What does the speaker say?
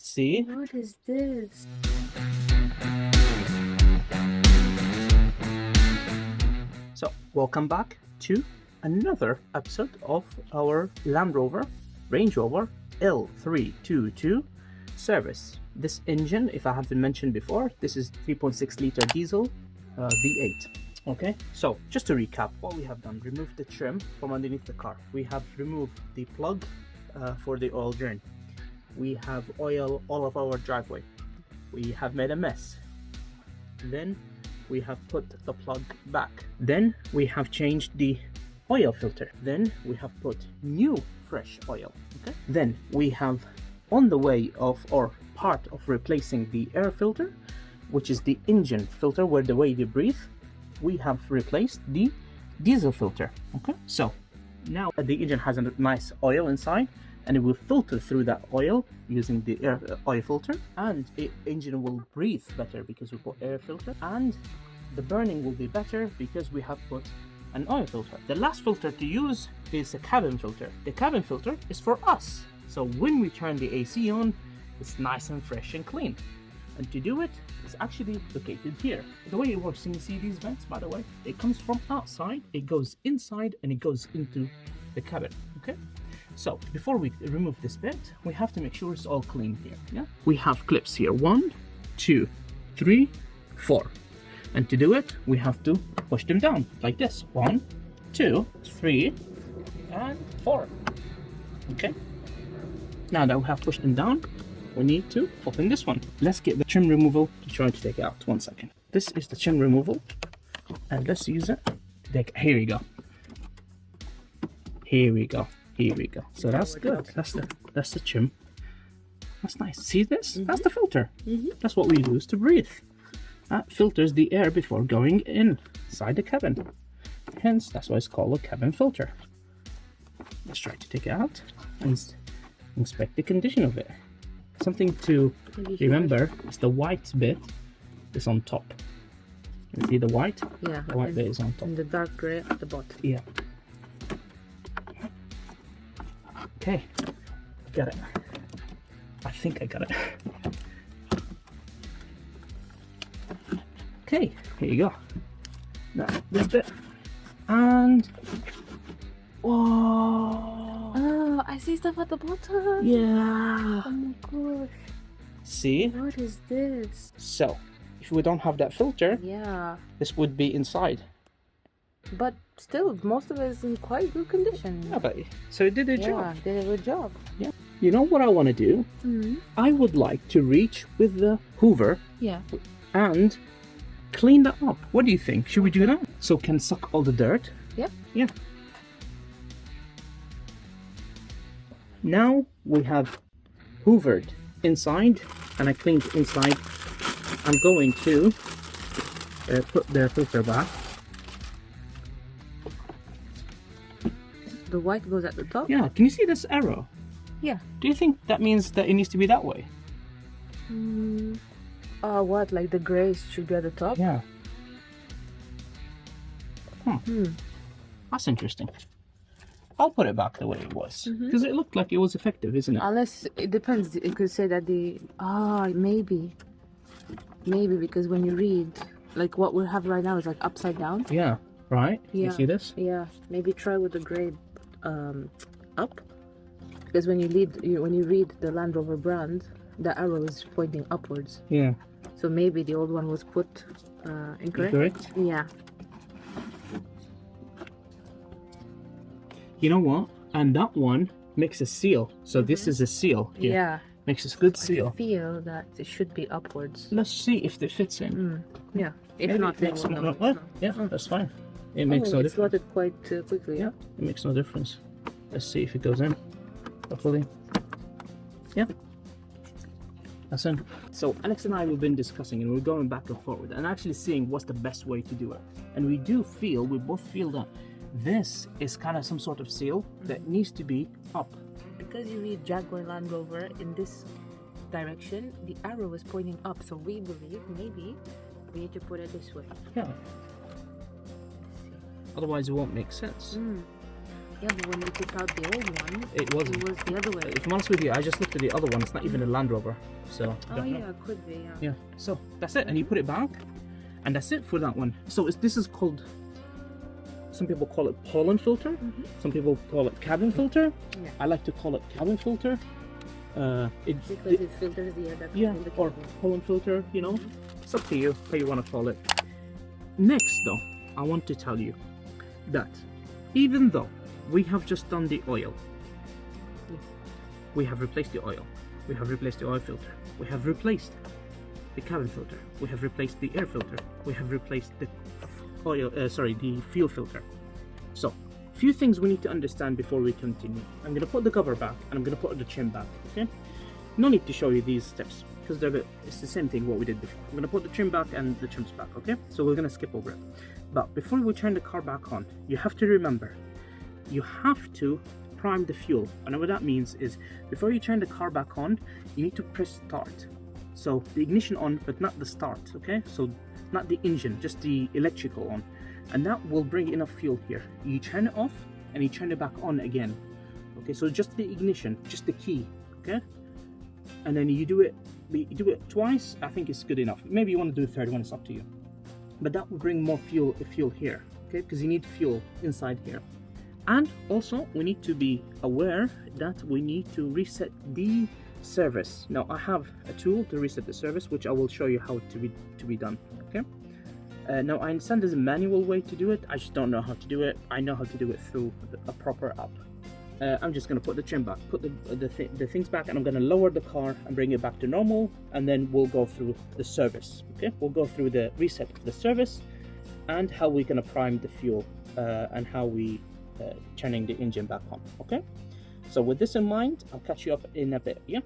See? What is this? So, welcome back to another episode of our Land Rover Range Rover L322 service. This engine, if I haven't mentioned before, this is 3.6 liter diesel V8. Okay, so just to recap what we have done: removed the trim from underneath the car. We have removed the plug for the oil drain. We have oiled all of our driveway. We have made a mess. Then we have put the plug back. Then we have changed the oil filter. Then we have put new fresh oil. Okay. Then we have on the way of, or part of, replacing the air filter, which is the engine filter where the way you breathe. We have replaced the diesel filter. Okay, so now the engine has a nice oil inside, and it will filter through that oil using the oil filter, and the engine will breathe better because we put air filter, and the burning will be better because we have put an oil filter. The last filter to use is a cabin filter. The cabin filter is for us, so when we turn the AC on, it's nice and fresh and clean. And to do it, it's actually located here. The way it works, you see these vents, by the way, it comes from outside, it goes inside, and it goes into the cabin. Okay, so before we remove this bit, we have to make sure it's all clean here. Yeah, we have clips here: 1, 2, 3, 4. And to do it, we have to push them down like this: 1, 2, 3, and 4. Okay, now that we have pushed them down, we need to open this one. Let's get the trim removal to try to take it out. 1 second. This is the trim removal, and let's use it to take. Here we go. Here we go. Here we go. So that's good. That's the trim. That's nice. See this? That's the filter. That's what we use to breathe. That filters the air before going inside the cabin. Hence, that's why it's called a cabin filter. Let's try to take it out and inspect the condition of it. Something to remember is the white bit is on top. You see the white? Yeah. The white bit is on top. And the dark gray at the bottom. Yeah. Okay. Got it. I think I got it. Okay, here you go. Now this bit. And whoa. Oh, I see stuff at the bottom. Yeah. Oh my gosh. See? What is this? So, if we don't have that filter, Yeah. this would be inside. But still, most of it is in quite good condition. Yeah, but so it did a job. Yeah, did a good job. Yeah. You know what I want to do? I would like to reach with the Hoover Yeah. and clean that up. What do you think? Should we do that? So it can suck all the dirt? Yep. Yeah. Now we have hoovered inside, and I cleaned inside. I'm going to put the filter back. The white goes at the top? Yeah, can you see this arrow? Yeah. Do you think that means that it needs to be that way? What? Like the grays should be at the top? Yeah. That's interesting. I'll put it back the way it was, because it looked like it was effective, isn't it? Unless, it depends. It could say that maybe because when you read, like what we have right now is like upside down. Yeah, right? Yeah. You see this? Yeah, maybe try with the gray up, because when you read the Land Rover brand, the arrow is pointing upwards. Yeah. So maybe the old one was put incorrect. Correct? Yeah. You know what? And that one makes a seal. So this is a seal here. Yeah. Makes a good I seal. feel that it should be upwards. Let's see if it fits in. Yeah. If Maybe not, it then makes we'll no, know. well, yeah, that's fine. It makes no It difference. slotted quite quickly. Yeah, it makes no difference. Let's see if it goes in. Hopefully. Yeah. That's in. So Alex and I have been discussing, and we're going back and forward and actually seeing what's the best way to do it. And we both feel that this is kind of some sort of seal that needs to be up. Because you read Jaguar Land Rover in this direction, the arrow is pointing up, so we believe maybe we need to put it this way. Yeah. Otherwise it won't make sense. Yeah, but when we took out the old one, It wasn't. it was the other way. If I'm honest with you, I just looked at the other one. It's not even a Land Rover. So. Oh don't know. yeah, it could be. Yeah. Yeah. So that's it, and you put it back, and that's it for that one. So this is called. Some people call it pollen filter. Some people call it cabin filter. Yeah. I like to call it cabin filter. Because it filters the air that comes Yeah, in the or cabin. pollen filter, you know. It's up to you how you want to call it. Next though, I want to tell you that even though we have just done the oil, we have replaced the oil, we have replaced the oil filter, we have replaced the cabin filter, we have replaced the air filter, we have replaced the the fuel filter. So, few things we need to understand before we continue. I'm going to put the cover back and I'm going to put the trim back, okay? No need to show you these steps because it's the same thing what we did before. I'm going to put the trim back and the trims back, okay? So we're going to skip over it. But before we turn the car back on, you have to remember, you have to prime the fuel. And what that means is, before you turn the car back on, you need to press start. So the ignition on, but not the start, okay? So not the engine, just the electrical on. And that will bring enough fuel here. You turn it off and you turn it back on again. Okay, so just the ignition, just the key, okay? And then you do it twice, I think it's good enough. Maybe you want to do a third one, it's up to you. But that will bring more fuel here, okay? Because you need fuel inside here. And also, we need to be aware that we need to reset the service. Now, I have a tool to reset the service, which I will show you how to be done, okay? Now, I understand there's a manual way to do it. I just don't know how to do it. I know how to do it through a proper app. I'm just going to put the trim back, put the things back, and I'm going to lower the car and bring it back to normal, and then we'll go through the service, okay? We'll go through the reset of the service and how we're going to prime the fuel and how we turning the engine back on, okay? So with this in mind, I'll catch you up in a bit, yeah?